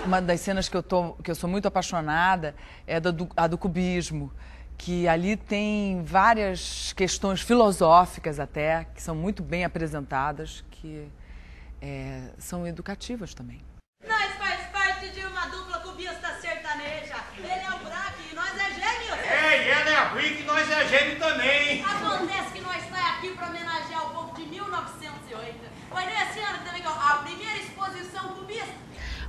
Uma das cenas que eu sou muito apaixonada é a do cubismo, que ali tem várias questões filosóficas até, que são muito bem apresentadas, que são educativas também. Nós faz parte de uma dupla cubista sertaneja. Ele é o Braque e nós é gêmeos. E ela é a Brick e nós é gêmeo também. Acontece que nós estamos aqui para homenagear o povo de 1908. Foi nesse ano que também a primeira exposição cubista.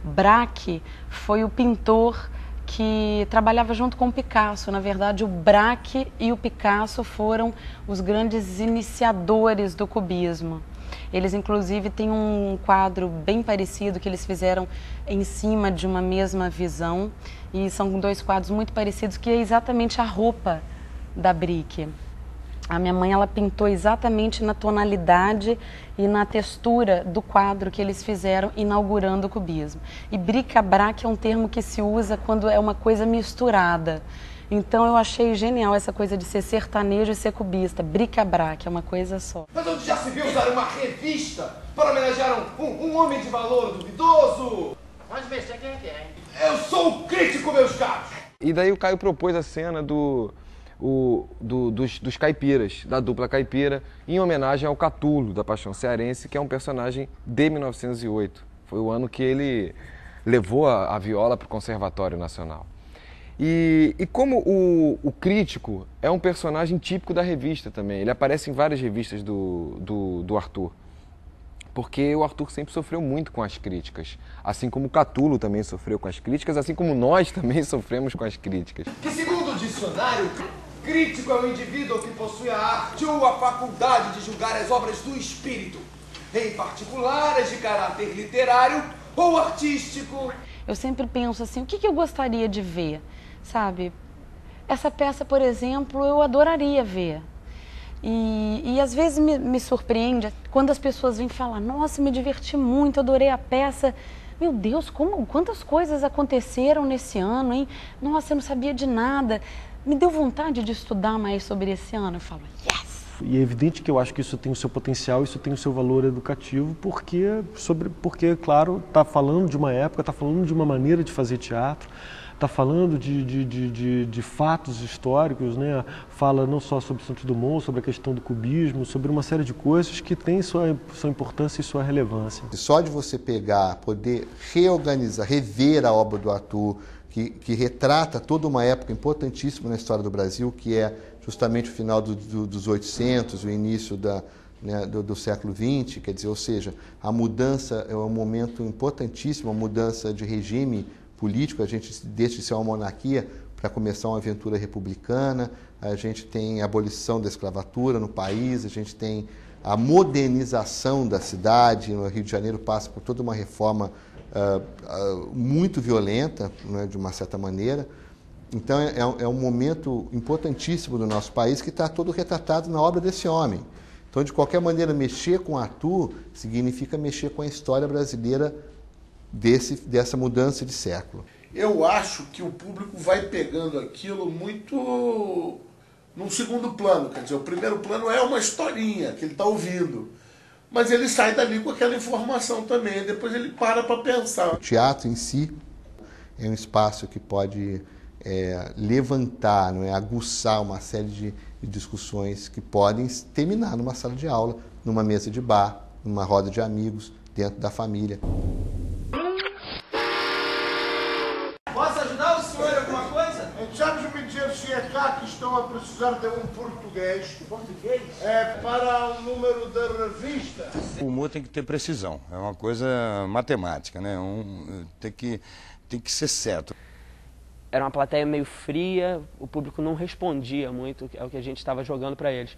Braque foi o pintor que trabalhava junto com o Picasso. Na verdade, o Braque e o Picasso foram os grandes iniciadores do cubismo. Eles, inclusive, têm um quadro bem parecido que eles fizeram em cima de uma mesma visão. E são dois quadros muito parecidos, que é exatamente a roupa da Brick. A minha mãe, ela pintou exatamente na tonalidade e na textura do quadro que eles fizeram inaugurando o cubismo. E bric-a-brac é um termo que se usa quando é uma coisa misturada. Então eu achei genial essa coisa de ser sertanejo e ser cubista. Bric-a-brac é uma coisa só. Mas onde já se viu usar uma revista para homenagear um homem de valor duvidoso? Pode ver, você quem é que é, hein? Eu sou o crítico, meus caros! E daí o Caio propôs a cena dos caipiras, da dupla caipira, em homenagem ao Catulo, da Paixão Cearense, que é um personagem de 1908. Foi o ano que ele levou a viola para o Conservatório Nacional. E como o crítico é um personagem típico da revista também, ele aparece em várias revistas do Arthur. Porque o Arthur sempre sofreu muito com as críticas, assim como o Catulo também sofreu com as críticas, assim como nós também sofremos com as críticas. Que segundo o dicionário, crítico é o indivíduo que possui a arte ou a faculdade de julgar as obras do espírito, em particular as de caráter literário ou artístico. Eu sempre penso assim, o que eu gostaria de ver, sabe? Essa peça, por exemplo, eu adoraria ver. E às vezes me surpreende quando as pessoas vêm falar, nossa, me diverti muito, adorei a peça. Meu Deus, quantas coisas aconteceram nesse ano, hein? Nossa, eu não sabia de nada. Me deu vontade de estudar mais sobre esse ano. Eu falo, yes! E é evidente que eu acho que isso tem o seu potencial, isso tem o seu valor educativo, porque claro, está falando de uma época, está falando de uma maneira de fazer teatro, está falando de fatos históricos, né? Fala não só sobre Santos Dumont, sobre a questão do cubismo, sobre uma série de coisas que têm sua importância e sua relevância. Só de você pegar, poder reorganizar, rever a obra do Arthur, que retrata toda uma época importantíssima na história do Brasil, que é justamente o final dos 800, o início do século XX, quer dizer, ou seja, a mudança é um momento importantíssimo, a mudança de regime político, a gente deixa de ser uma monarquia para começar uma aventura republicana, a gente tem a abolição da escravatura no país, a gente tem a modernização da cidade, no Rio de Janeiro passa por toda uma reforma muito violenta, né, de uma certa maneira. Então é um momento importantíssimo do nosso país que está todo retratado na obra desse homem. Então, de qualquer maneira, mexer com Arthur significa mexer com a história brasileira dessa mudança de século. Eu acho que o público vai pegando aquilo muito num segundo plano. Quer dizer, o primeiro plano é uma historinha que ele está ouvindo. Mas ele sai dali com aquela informação também, depois ele para pensar. O teatro em si é um espaço que pode levantar, não é, aguçar uma série de discussões que podem terminar numa sala de aula, numa mesa de bar, numa roda de amigos, dentro da família. Posso ajudar o senhor em alguma coisa? Sabes me dizer se é cá que estão a precisar de um português? Português? Para o número da revista. O humor tem que ter precisão, é uma coisa matemática, né? Tem que ser certo. Era uma plateia meio fria, o público não respondia muito ao que a gente estava jogando para eles.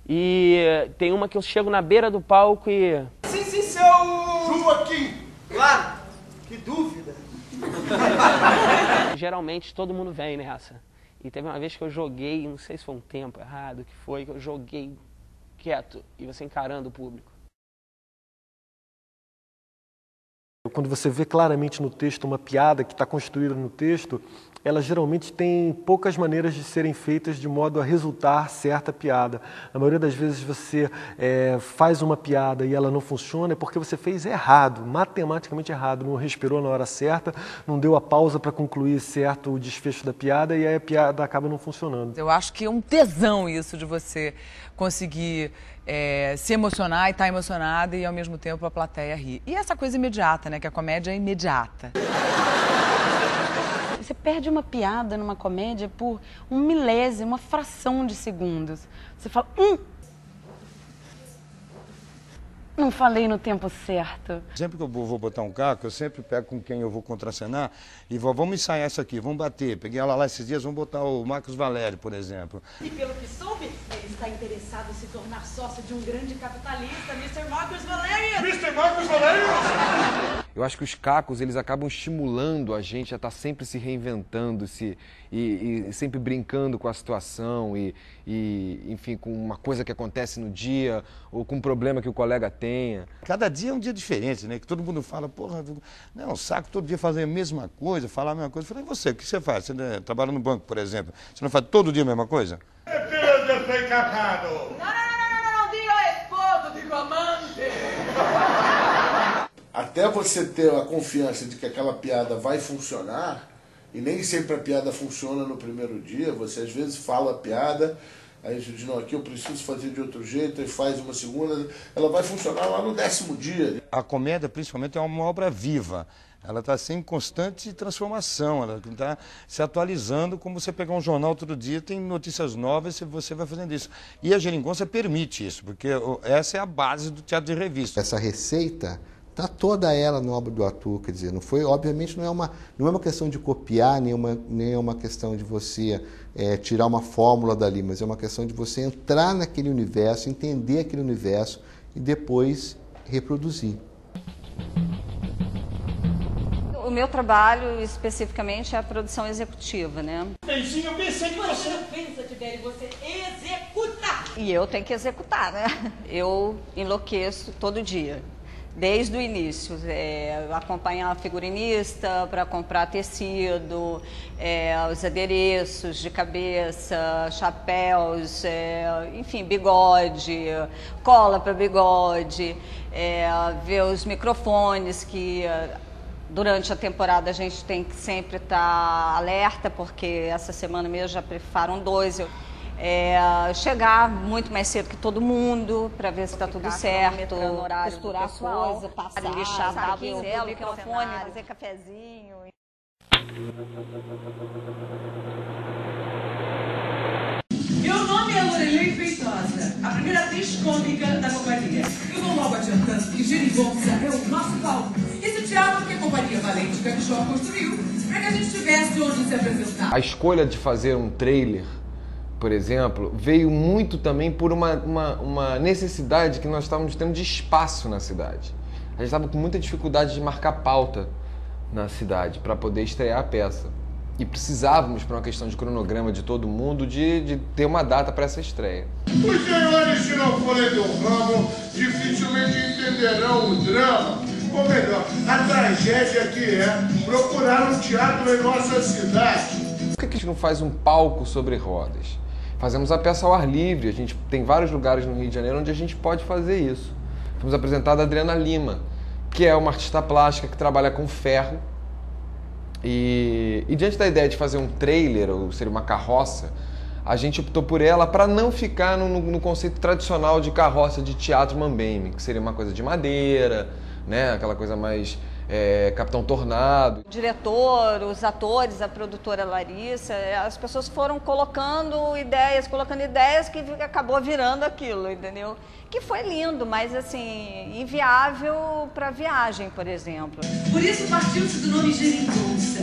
E tem uma que eu chego na beira do palco e... Sim, seu... Joaquim! Claro, que dúvida. Geralmente todo mundo vem nessa. E teve uma vez que eu joguei, não sei se foi um tempo errado, que foi, que eu joguei quieto e você encarando o público. quando você vê claramente no texto uma piada que está construída no texto, ela geralmente tem poucas maneiras de serem feitas de modo a resultar certa piada. Na maioria das vezes você faz uma piada e ela não funciona é porque você fez errado, matematicamente errado, não respirou na hora certa, não deu a pausa para concluir certo o desfecho da piada e aí a piada acaba não funcionando. Eu acho que é um tesão isso de você conseguir se emocionar e estar emocionada e ao mesmo tempo a plateia rir. E essa coisa imediata, né? Que a comédia é imediata. Você perde uma piada numa comédia por um milésimo, uma fração de segundos. Você fala, não falei no tempo certo. Sempre que eu vou botar um caco, eu sempre pego com quem eu vou contracenar e vamos ensaiar isso aqui, vamos bater. Peguei ela lá esses dias, vamos botar o Marcos Valério, por exemplo. E pelo que soube, ele está interessado em se tornar sócio de um grande capitalista, Mr. Marcos Valério. Mr. Marcos Valério! Eu acho que os cacos, eles acabam estimulando a gente a estar sempre se reinventando e sempre brincando com a situação enfim, com uma coisa que acontece no dia ou com um problema que o colega tenha. Cada dia é um dia diferente, né? Que todo mundo fala, porra, não, saco todo dia fazer a mesma coisa, falar a mesma coisa. Eu falei, e você, o que você faz? Você trabalha no banco, por exemplo. Você não faz todo dia a mesma coisa? Não, Dio esposo de comandante. Até você ter a confiança de que aquela piada vai funcionar, e nem sempre a piada funciona no primeiro dia, você às vezes fala a piada, aí você diz, não, aqui eu preciso fazer de outro jeito, e faz uma segunda, ela vai funcionar lá no 10º dia. A comédia, principalmente, é uma obra viva. Ela está sempre em constante transformação, ela está se atualizando, como você pegar um jornal todo dia, tem notícias novas e você vai fazendo isso. E a Geringonça permite isso, porque essa é a base do teatro de revista. Essa receita está toda ela no Obra do Ator, quer dizer, não foi, obviamente não é uma questão de copiar, nem é uma questão de você tirar uma fórmula dali, mas é uma questão de você entrar naquele universo, entender aquele universo e depois reproduzir. O meu trabalho, especificamente, é a produção executiva, né? Beijinho, eu pensei que você não pensa, Tibério, você executa! E eu tenho que executar, né? Eu enlouqueço todo dia. Desde o início, acompanhar a figurinista para comprar tecido, os adereços de cabeça, chapéus, enfim, bigode, cola para bigode, ver os microfones que durante a temporada a gente tem que sempre estar alerta, porque essa semana mesmo já preparam 2. Chegar muito mais cedo que todo mundo para ver se está tudo certo, costurar a coisa, passar, lixar o microfone, fazer cafezinho. Meu nome é Lorelei Feitosa, a primeira atriz cômica da companhia. Eu vou logo adiantando que Geringonça é o nosso palco. Esse teatro que a Companhia Valente Capixó construiu para que a gente tivesse onde se apresentar. A escolha de fazer um trailer, por exemplo, veio muito também por uma necessidade que nós estávamos tendo de espaço na cidade. A gente estava com muita dificuldade de marcar pauta na cidade para poder estrear a peça. E precisávamos, por uma questão de cronograma de todo mundo, de ter uma data para essa estreia. Os senhores, se não forem do ramo, dificilmente entenderão o drama, ou melhor, a tragédia que é procurar um teatro em nossa cidade. Por que a gente não faz um palco sobre rodas? Fazemos a peça ao ar livre, a gente tem vários lugares no Rio de Janeiro onde a gente pode fazer isso. Fomos apresentar a Adriana Lima, que é uma artista plástica que trabalha com ferro. E diante da ideia de fazer um trailer, ou seria uma carroça, a gente optou por ela para não ficar no conceito tradicional de carroça de teatro mambembe, que seria uma coisa de madeira, né? Aquela coisa mais Capitão Tornado. O diretor, os atores, a produtora Larissa, as pessoas foram colocando ideias que acabou virando aquilo, entendeu? Que foi lindo, mas assim, inviável para viagem, por exemplo. Por isso partiu-se do nome Geringonça,